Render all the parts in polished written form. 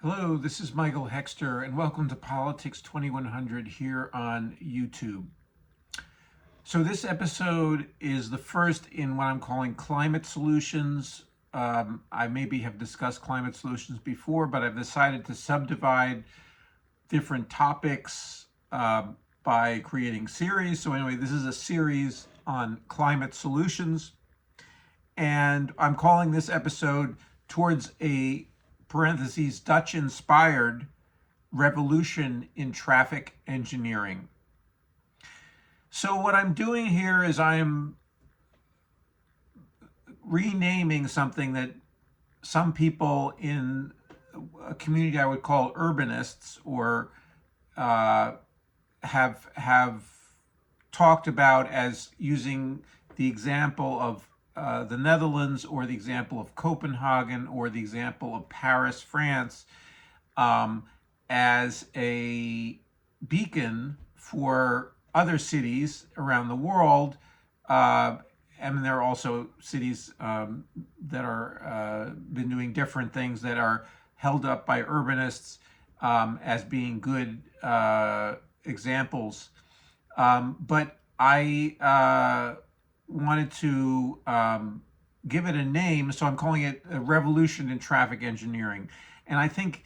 Hello, this is Michael Hexter, and welcome to Politics 2100 here on YouTube. So this episode is the first in what I'm calling climate solutions. I maybe have discussed climate solutions before, but I've decided to subdivide different topics by creating series. So anyway, this is a series on climate solutions. And I'm calling this episode Towards a parentheses Dutch-inspired revolution in traffic engineering. So what I'm doing here is I'm renaming something that some people in a community I would call urbanists or have talked about as using the example of the Netherlands or the example of Copenhagen or the example of Paris, France, as a beacon for other cities around the world. And there are also cities that are been doing different things that are held up by urbanists as being good examples. But I wanted to give it a name, so I'm calling it a revolution in traffic engineering. And I think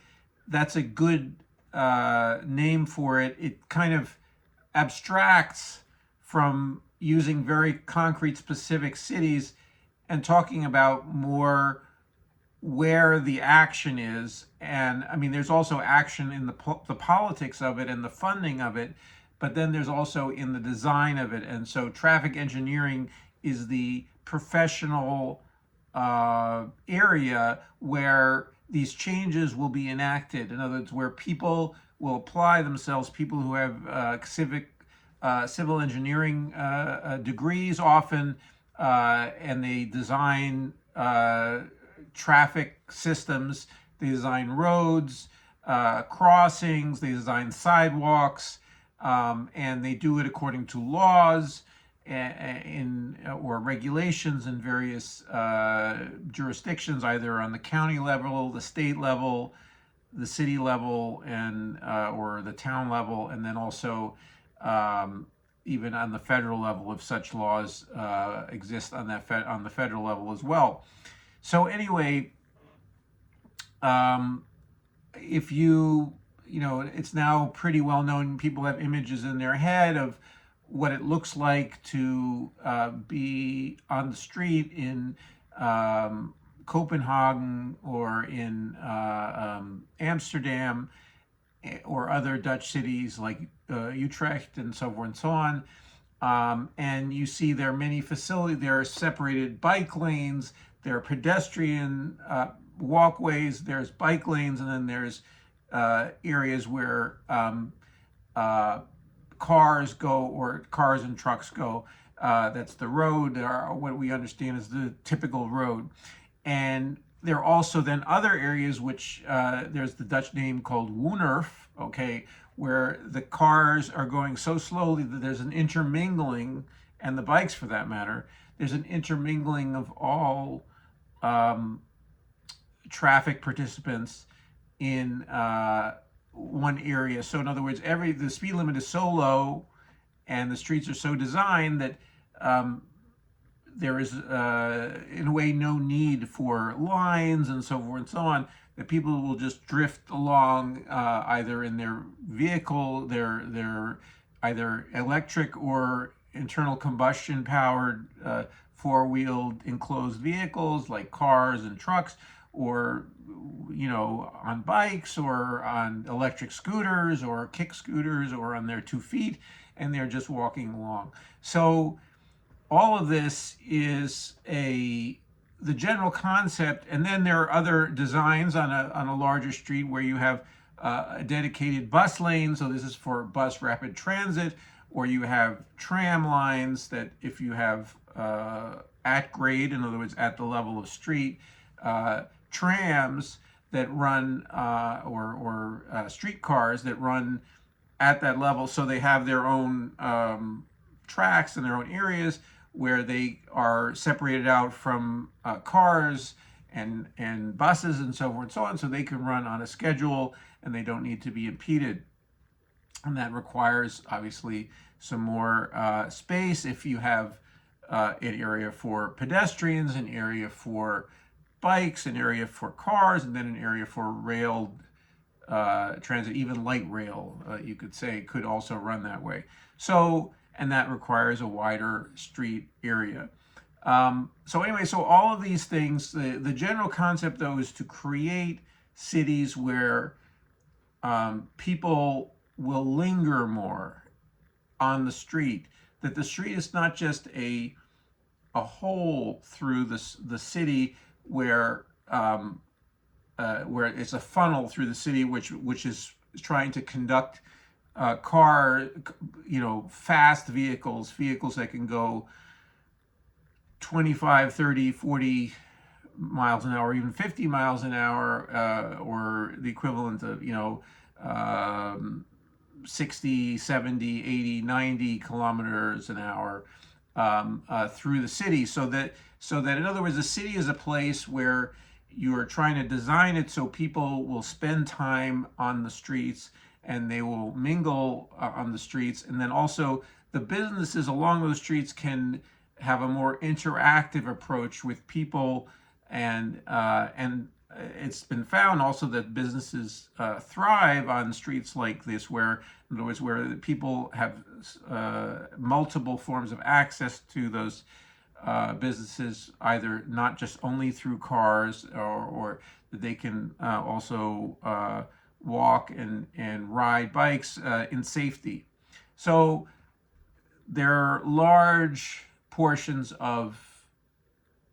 that's a good name for it. It kind of abstracts from using very concrete, specific cities and talking about more where the action is. And I mean, there's also action in the politics of it and the funding of it, but then there's also in the design of it. And so traffic engineering is the professional area where these changes will be enacted. In other words, where people will apply themselves, people who have civil engineering degrees often, and they design traffic systems, they design roads, crossings, they design sidewalks, and they do it according to laws or regulations in various jurisdictions, either on the county level, the state level, the city level, and or the town level, and then also even on the federal level, if such laws exist on the federal level as well. So anyway, if you know, it's now pretty well known, people have images in their head of what it looks like to be on the street in Copenhagen or in Amsterdam or other Dutch cities like Utrecht and so forth and so on. And you see there are many facilities, there are separated bike lanes, there are pedestrian walkways, there's bike lanes, and then there's areas where cars go, or cars and trucks go. That's the road, or what we understand is the typical road. And there are also then other areas which there's the Dutch name called Woonerf, okay, where the cars are going so slowly that there's an intermingling, and the bikes for that matter, there's an intermingling of all traffic participants in one area. So in other words, the speed limit is so low and the streets are so designed that there is in a way no need for lines and so forth and so on, that people will just drift along either in their vehicle, their either electric or internal combustion powered four-wheeled enclosed vehicles like cars and trucks, or on bikes or on electric scooters or kick scooters or on their 2 feet, and they're just walking along. So all of this is the general concept, and then there are other designs on a larger street where you have a dedicated bus lane. So this is for bus rapid transit, or you have tram lines that if you have at grade, in other words, at the level of street, trams that run or streetcars that run at that level, so they have their own tracks and their own areas where they are separated out from cars and buses and so forth and so on, so they can run on a schedule and they don't need to be impeded. And that requires obviously some more space. If you have an area for pedestrians, an area for bikes, an area for cars, and then an area for rail transit, even light rail, you could say, could also run that way. So, and that requires a wider street area. So anyway, so all of these things, the general concept though is to create cities where people will linger more on the street, that the street is not just a hole through the city where it's a funnel through the city which is trying to conduct fast vehicles that can go 25, 30, 40 miles an hour, even 50 miles an hour, or the equivalent of, 60, 70, 80, 90 kilometers an hour through the city. So that in other words, the city is a place where you're trying to design it so people will spend time on the streets and they will mingle on the streets. And then also the businesses along those streets can have a more interactive approach with people, and it's been found also that businesses thrive on streets like this, where, in other words, where people have multiple forms of access to those businesses, either not just only through cars, or that they can also walk and ride bikes in safety. So there are large portions of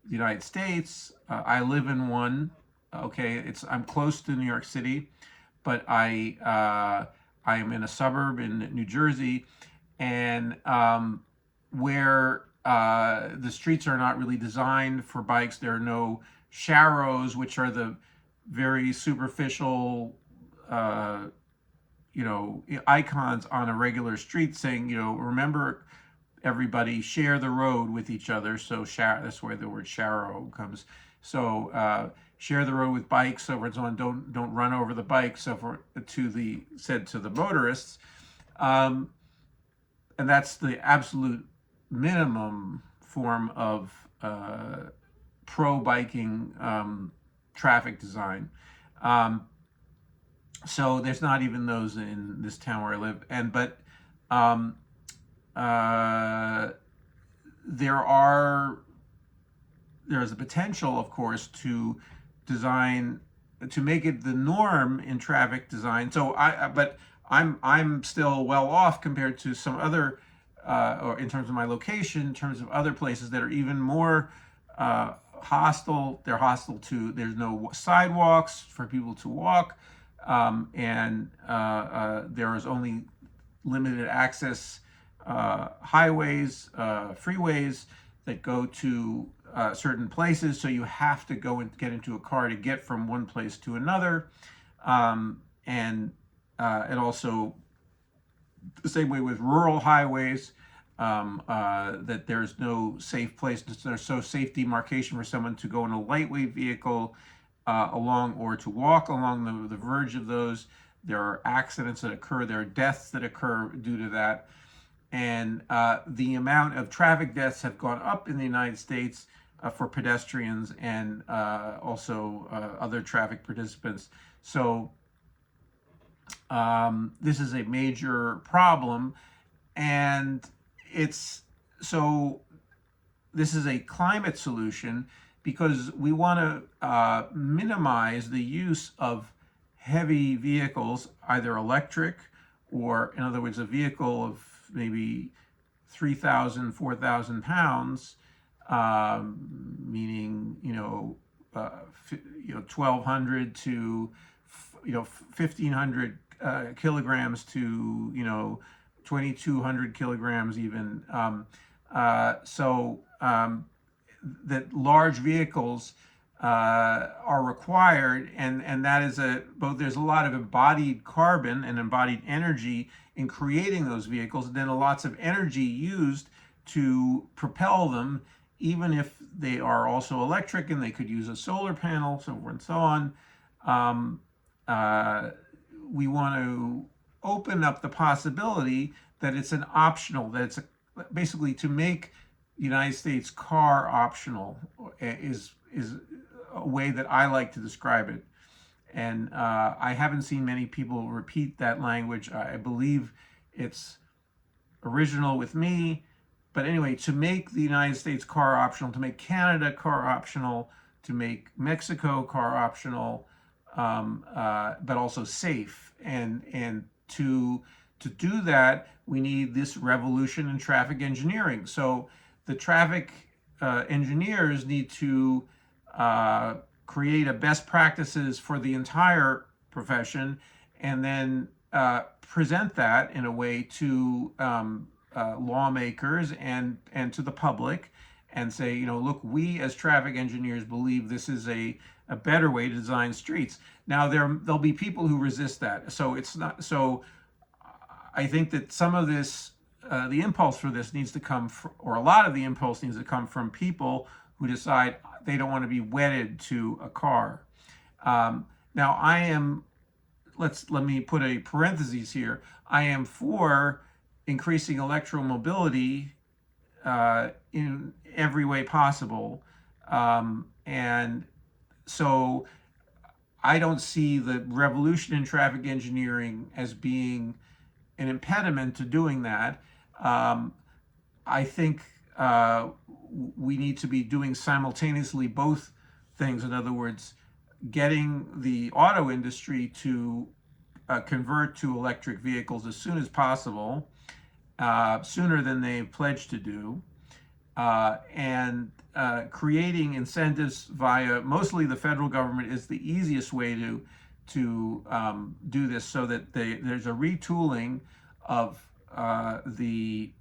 the United States. I live in one. Okay, I'm close to New York City, but I am in a suburb in New Jersey, and where the streets are not really designed for bikes. There are no sharrows, which are the very superficial, icons on a regular street saying, remember, everybody share the road with each other. So that's where the word sharrow comes. So share the road with bikes, so forth and so on. Don't run over the bike, so forth, to the motorists. And that's the absolute minimum form of pro-biking traffic design. So there's not even those in this town where I live. There's a potential, of course, to make it the norm in traffic design. So I'm still well off compared to some other, or in terms of my location, in terms of other places that are even more hostile. They're hostile to, there's no sidewalks for people to walk, and there is only limited access highways, freeways that go to certain places, so you have to go and get into a car to get from one place to another. And also the same way with rural highways, that there's no safe place, there's no safe demarcation for someone to go in a lightweight vehicle along, or to walk along the verge of those. There are accidents that occur, there are deaths that occur due to that. And the amount of traffic deaths have gone up in the United States for pedestrians and also other traffic participants. So this is a major problem, and this is a climate solution, because we want to minimize the use of heavy vehicles, either electric, or, in other words, a vehicle of maybe 3,000, 4,000 pounds, meaning 1,200 to 1,500 kilograms to 2,200 kilograms even. That large vehicles are required, and that is there's a lot of embodied carbon and embodied energy in creating those vehicles, and then lots of energy used to propel them, even if they are also electric and they could use a solar panel, so forth and so on, um, uh, we want to open up the possibility that it's an optional, that it's basically to make the United States car optional is a way that I like to describe it. And I haven't seen many people repeat that language. I believe it's original with me. But anyway, to make the United States car optional, to make Canada car optional, to make Mexico car optional, but also safe. And to do that, we need this revolution in traffic engineering. So the traffic engineers need to create a best practices for the entire profession, and then present that in a way to lawmakers and to the public, and say, you know, look, we as traffic engineers believe this is a better way to design streets. Now there'll be people who resist that. So it's not so. I think that some of this, the impulse for this needs to come, or a lot of the impulse needs to come from people who decide they don't want to be wedded to a car. Now I am, let me put a parenthesis here. I am for increasing electromobility in every way possible. And so I don't see the revolution in traffic engineering as being an impediment to doing that. I think we need to be doing simultaneously both things. In other words, getting the auto industry to convert to electric vehicles as soon as possible, sooner than they've pledged to do, and creating incentives via mostly the federal government is the easiest way to do this, so that there's a retooling of the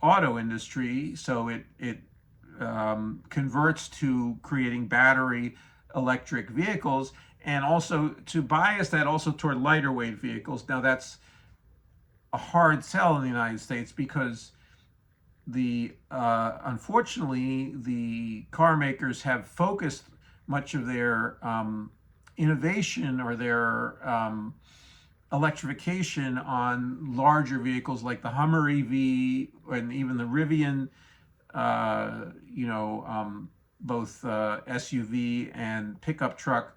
auto industry, so it converts to creating battery electric vehicles, and also to bias that also toward lighter weight vehicles. Now that's a hard sell in the United States, because unfortunately the car makers have focused much of their innovation or their electrification on larger vehicles like the Hummer EV and even the Rivian, both SUV and pickup truck,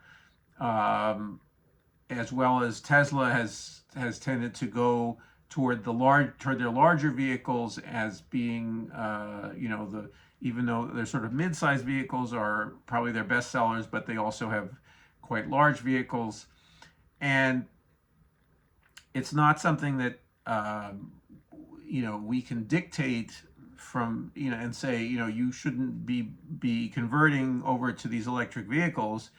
as well as Tesla has tended to go toward their larger vehicles as being, even though they're sort of mid-sized vehicles are probably their best sellers, but they also have quite large vehicles. And it's not something that, we can dictate from, and say, you shouldn't be converting over to these electric vehicles.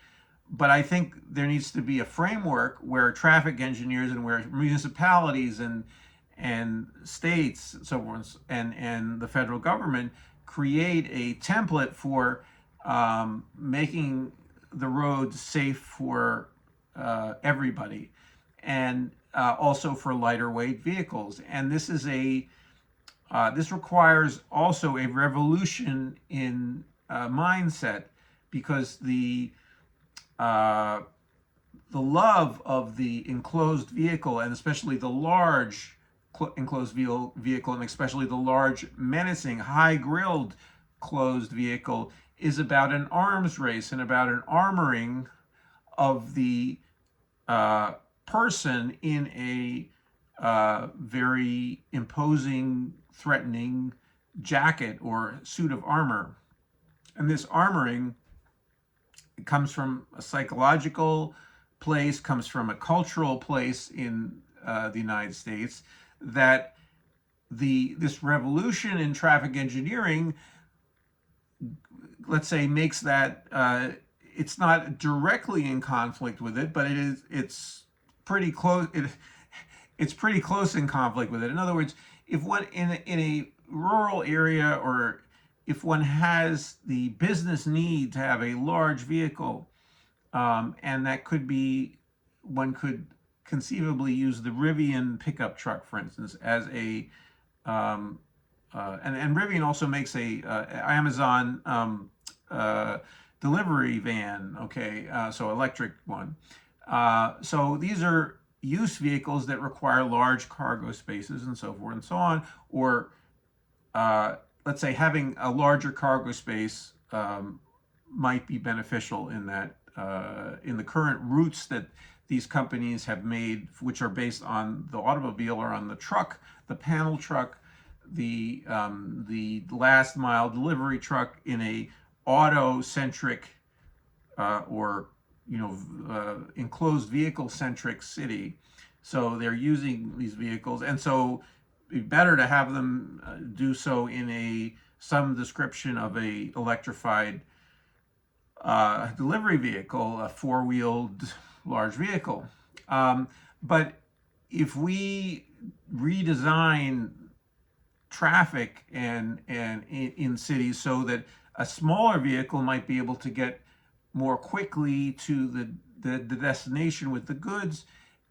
But I think there needs to be a framework where traffic engineers and where municipalities and states, so forth, and the federal government create a template for making the roads safe for everybody, and also for lighter weight vehicles. And this is this requires also a revolution in mindset, because the love of the enclosed vehicle, and especially the large enclosed vehicle, and especially the large, menacing, high-grilled closed vehicle, is about an arms race and about an armoring of the person in a very imposing, threatening jacket or suit of armor. And this armoring comes from a psychological place, comes from a cultural place in the United States, that this revolution in traffic engineering, let's say, makes that it's not directly in conflict with it, but it's pretty close. It's pretty close in conflict with it. In other words, if one in a rural area, or if one has the business need to have a large vehicle, and that could be, one could conceivably use the Rivian pickup truck, for instance, as a and Rivian also makes a Amazon delivery van. Okay, so electric one. So these are use vehicles that require large cargo spaces and so forth and so on, or let's say having a larger cargo space might be beneficial in that in the current routes that these companies have made, which are based on the automobile or on the truck, the panel truck, the last mile delivery truck in a auto-centric or enclosed vehicle centric city. So they're using these vehicles, and so it'd be better to have them do so in some description of a electrified delivery vehicle, a four-wheeled large vehicle. But if we redesign traffic and in cities so that a smaller vehicle might be able to get more quickly to the destination with the goods,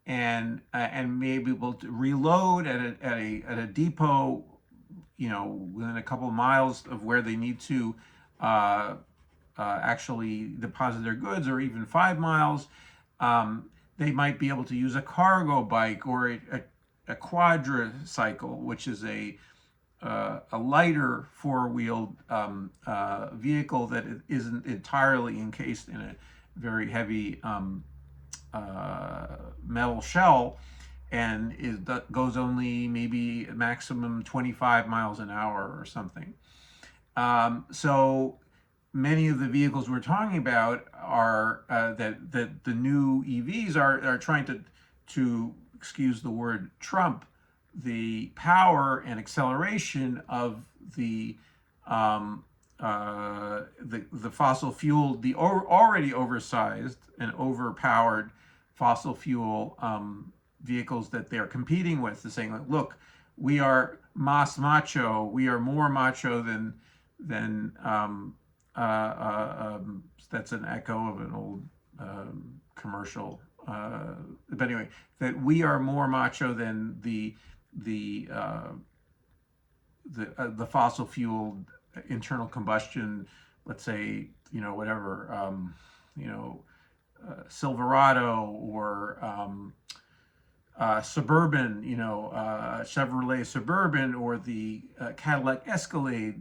and may be able to reload at a depot, within a couple of miles of where they need to actually deposit their goods, or even 5 miles. They might be able to use a cargo bike or a quadricycle, which is a lighter four-wheeled vehicle that isn't entirely encased in a very heavy metal shell, and goes only maybe maximum 25 miles an hour or something. So many of the vehicles we're talking about are that the new EVs are trying to excuse the word, trump the power and acceleration of the fossil fuel, the already oversized and overpowered fossil fuel vehicles that they're competing with. They're saying, like, look, we are más macho, we are more macho than that's an echo of an old commercial. But anyway, that we are more macho than the fossil fuel internal combustion, let's say, whatever, Silverado or Suburban, Chevrolet Suburban, or the Cadillac Escalade,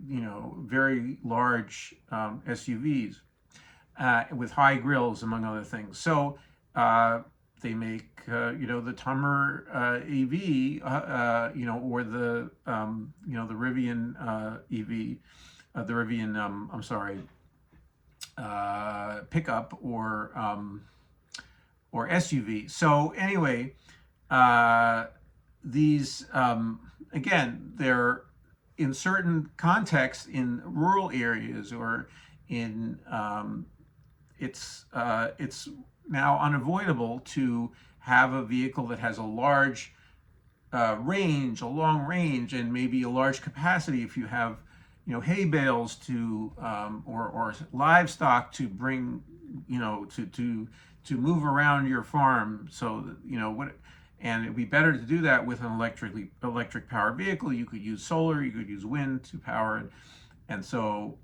very large SUVs with high grills, among other things. So they make, the Hummer EV, or the Rivian EV, the Rivian, I'm sorry, pickup or SUV. So anyway, these, again, they're in certain contexts in rural areas, or in, it's now unavoidable to have a vehicle that has a large range, a long range, and maybe a large capacity if you have, hay bales to, or livestock to bring, to move around your farm. So, and it'd be better to do that with an electric powered vehicle. You could use solar, you could use wind to power it, and so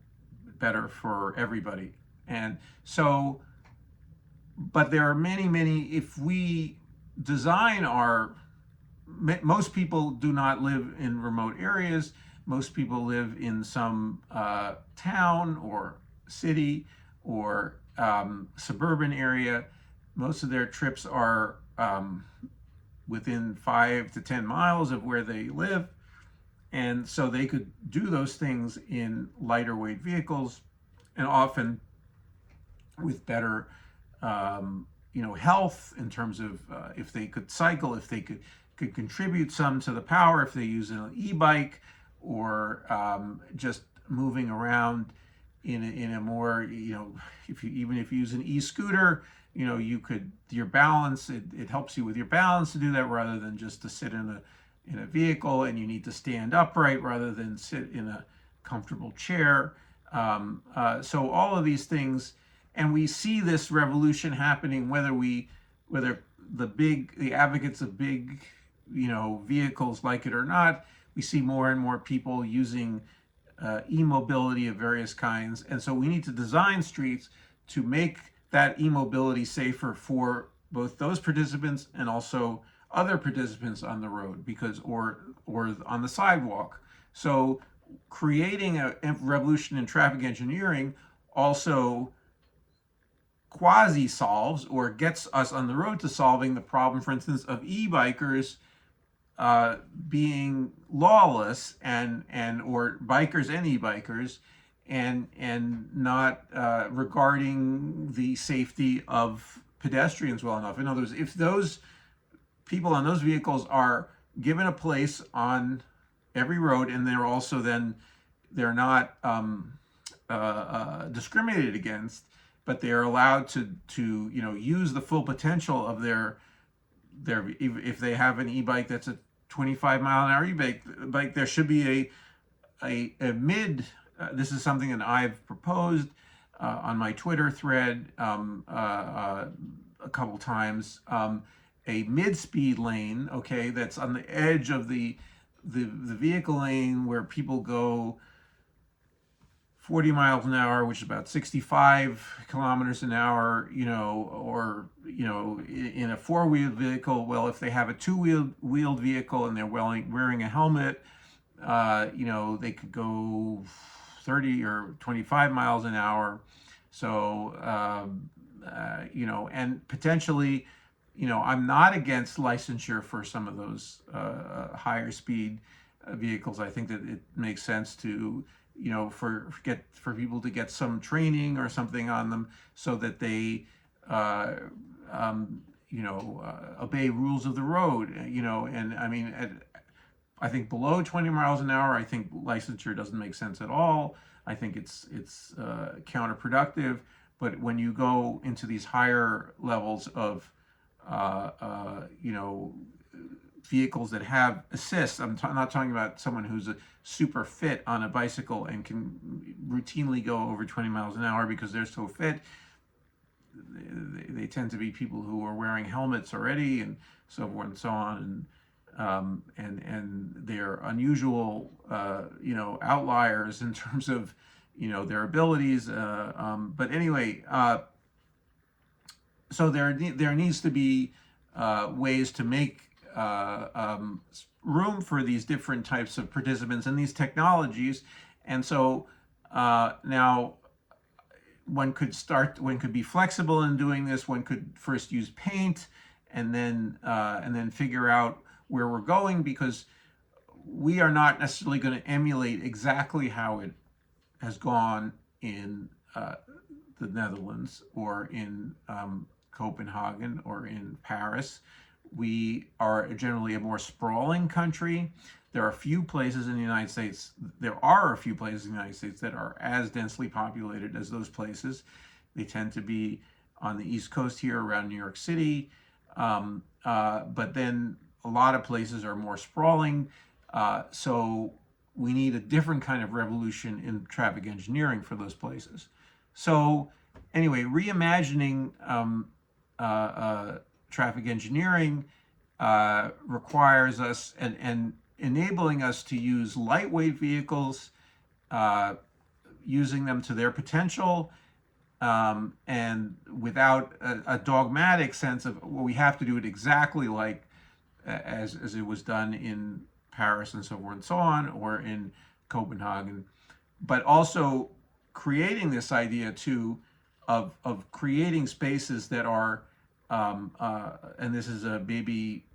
better for everybody. And so, but there are many, if we design most people do not live in remote areas. Most people live in some town or city or suburban area. Most of their trips are within 5 to 10 miles of where they live. And so they could do those things in lighter weight vehicles, and often with better health, in terms of if they could cycle, if they could contribute some to the power, if they use an e-bike, or just moving around in a more, if you use an e-scooter, you could, your balance, it helps you with your balance to do that, rather than just to sit in a vehicle and you need to stand upright rather than sit in a comfortable chair. So all of these things, and we see this revolution happening, whether the advocates of big, vehicles like it or not. we see more and more people using e-mobility of various kinds. And so we need to design streets to make that e-mobility safer for both those participants and also other participants on the road, because or on the sidewalk. So creating a revolution in traffic engineering also quasi solves or gets us on the road to solving the problem, for instance, of e-bikers being lawless and or bikers and e-bikers and not regarding the safety of pedestrians well enough. In other words, if those people on those vehicles are given a place on every road, and they're also then they're not discriminated against, but they are allowed to use the full potential of their if they have an e-bike that's a 25-mile-an-hour e-bike, there should be a mid. This is something that I've proposed on my Twitter thread a couple times. A mid-speed lane, okay, that's on the edge of the vehicle lane where people go 40 miles an hour, which is about 65 kilometers an hour, or, in a four-wheeled vehicle. Well, if they have a two-wheeled vehicle and they're wearing a helmet, they could go 30 or 25 miles an hour. So, and potentially, I'm not against licensure for some of those higher speed vehicles. I think that it makes sense to, for people to get some training or something on them so that they, obey rules of the road, and I mean, I think below 20 miles an hour, I think licensure doesn't make sense at all. I think it's counterproductive. But when you go into these higher levels of vehicles that have assists. I'm not talking about someone who's a super fit on a bicycle and can routinely go over 20 miles an hour because they're so fit. They tend to be people who are wearing helmets already and so forth and so on, and they're unusual, outliers in terms of, their abilities. But anyway, so there needs to be ways to make room for these different types of participants and these technologies. And so now one could be flexible in doing this. One could first use paint and then figure out where we're going, because we are not necessarily going to emulate exactly how it has gone in the Netherlands or in Copenhagen or in Paris. We are generally a more sprawling country. There are a few places in the United States that are as densely populated as those places. They tend to be on the East Coast here around New York City. But then a lot of places are more sprawling. So we need a different kind of revolution in traffic engineering for those places. So anyway, reimagining traffic engineering requires us and enabling us to use lightweight vehicles, using them to their potential, and without a dogmatic sense of, well, we have to do it exactly like as it was done in Paris and so forth and so on, or in Copenhagen, but also creating this idea too of creating spaces that are and this is a baby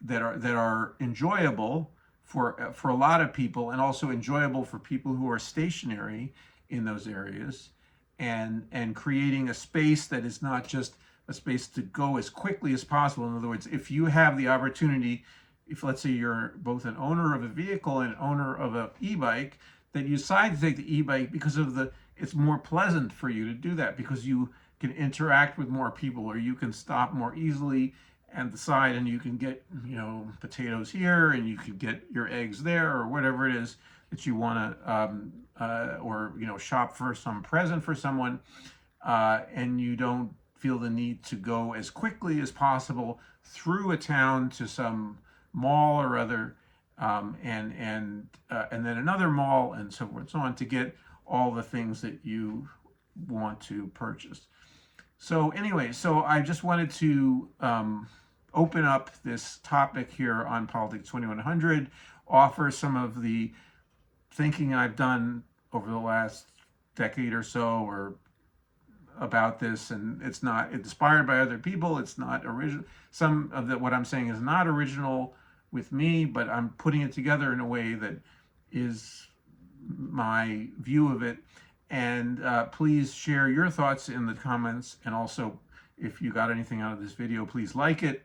that are enjoyable for a lot of people, and also enjoyable for people who are stationary in those areas, and creating a space that is not just a space to go as quickly as possible. In other words, if you have the opportunity, if let's say you're both an owner of a vehicle and owner of an e-bike, that you decide to take the e-bike because of it's more pleasant for you to do that, because you can interact with more people, or you can stop more easily and decide, and you can get, potatoes here, and you can get your eggs there, or whatever it is that you want to, or, shop for some present for someone, and you don't feel the need to go as quickly as possible through a town to some mall or other. and then another mall, and so forth and so on, to get all the things that you want to purchase. So anyway, so I just wanted to open up this topic here on Politics 2100, offer some of the thinking I've done over the last decade or so, or about this, and it's inspired by other people. It's not original. Some of what I'm saying is not original with me, but I'm putting it together in a way that is my view of it. And please share your thoughts in the comments, and also if you got anything out of this video, please like it,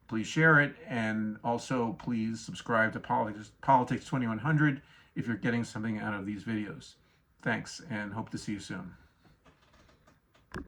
please share it, and also please subscribe to Politics 2100 if you're getting something out of these videos. Thanks, and hope to see you soon.